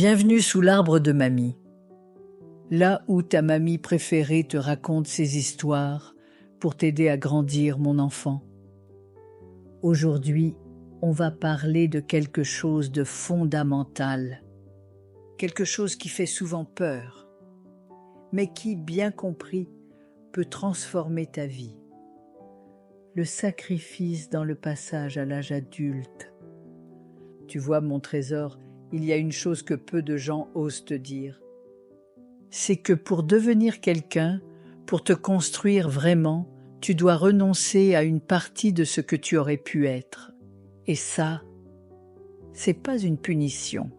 Bienvenue sous l'arbre de mamie. Là où ta mamie préférée te raconte ses histoires pour t'aider à grandir, mon enfant. Aujourd'hui, on va parler de quelque chose de fondamental, quelque chose qui fait souvent peur, mais qui, bien compris, peut transformer ta vie. Le sacrifice dans le passage à l'âge adulte. Tu vois, mon trésor, il y a une chose que peu de gens osent te dire. C'est que pour devenir quelqu'un, pour te construire vraiment, tu dois renoncer à une partie de ce que tu aurais pu être. Et ça, c'est pas une punition,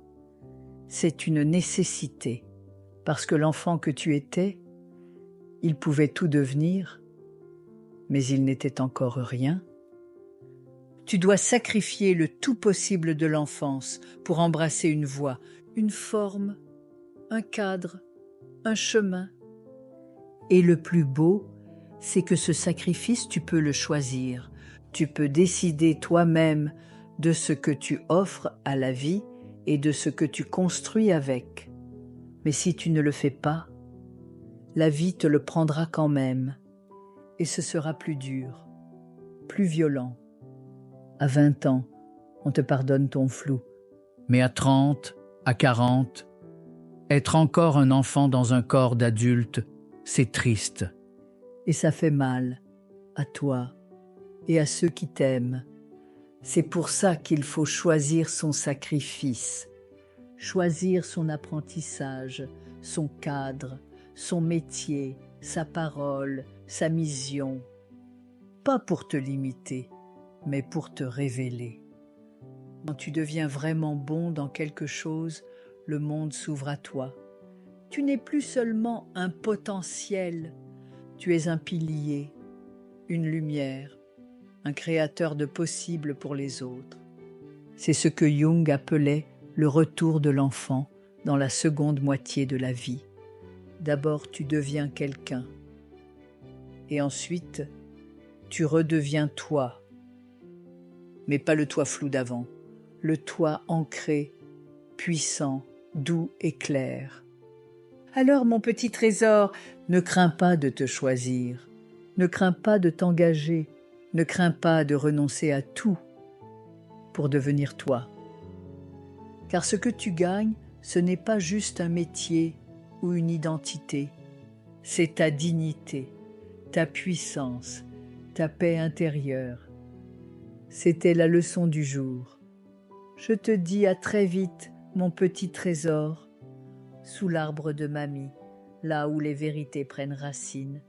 c'est une nécessité. Parce que l'enfant que tu étais, il pouvait tout devenir, mais il n'était encore rien. Tu dois sacrifier le tout possible de l'enfance pour embrasser une voie, une forme, un cadre, un chemin. Et le plus beau, c'est que ce sacrifice, tu peux le choisir. Tu peux décider toi-même de ce que tu offres à la vie et de ce que tu construis avec. Mais si tu ne le fais pas, la vie te le prendra quand même. Et ce sera plus dur, plus violent. À 20 ans, on te pardonne ton flou. Mais à 30, à 40, être encore un enfant dans un corps d'adulte, c'est triste. Et ça fait mal, à toi et à ceux qui t'aiment. C'est pour ça qu'il faut choisir son sacrifice, choisir son apprentissage, son cadre, son métier, sa parole, sa mission. Pas pour te limiter, mais pour te révéler. Quand tu deviens vraiment bon dans quelque chose, le monde s'ouvre à toi. Tu n'es plus seulement un potentiel, tu es un pilier, une lumière, un créateur de possibles pour les autres. C'est ce que Jung appelait le retour de l'enfant dans la seconde moitié de la vie. D'abord, tu deviens quelqu'un. Et ensuite, tu redeviens toi. Mais pas le toi flou d'avant, le toi ancré, puissant, doux et clair. Alors, mon petit trésor, ne crains pas de te choisir, ne crains pas de t'engager, ne crains pas de renoncer à tout pour devenir toi. Car ce que tu gagnes, ce n'est pas juste un métier ou une identité, c'est ta dignité, ta puissance, ta paix intérieure. C'était la leçon du jour. Je te dis à très vite, mon petit trésor, sous l'arbre de mamie, là où les vérités prennent racine.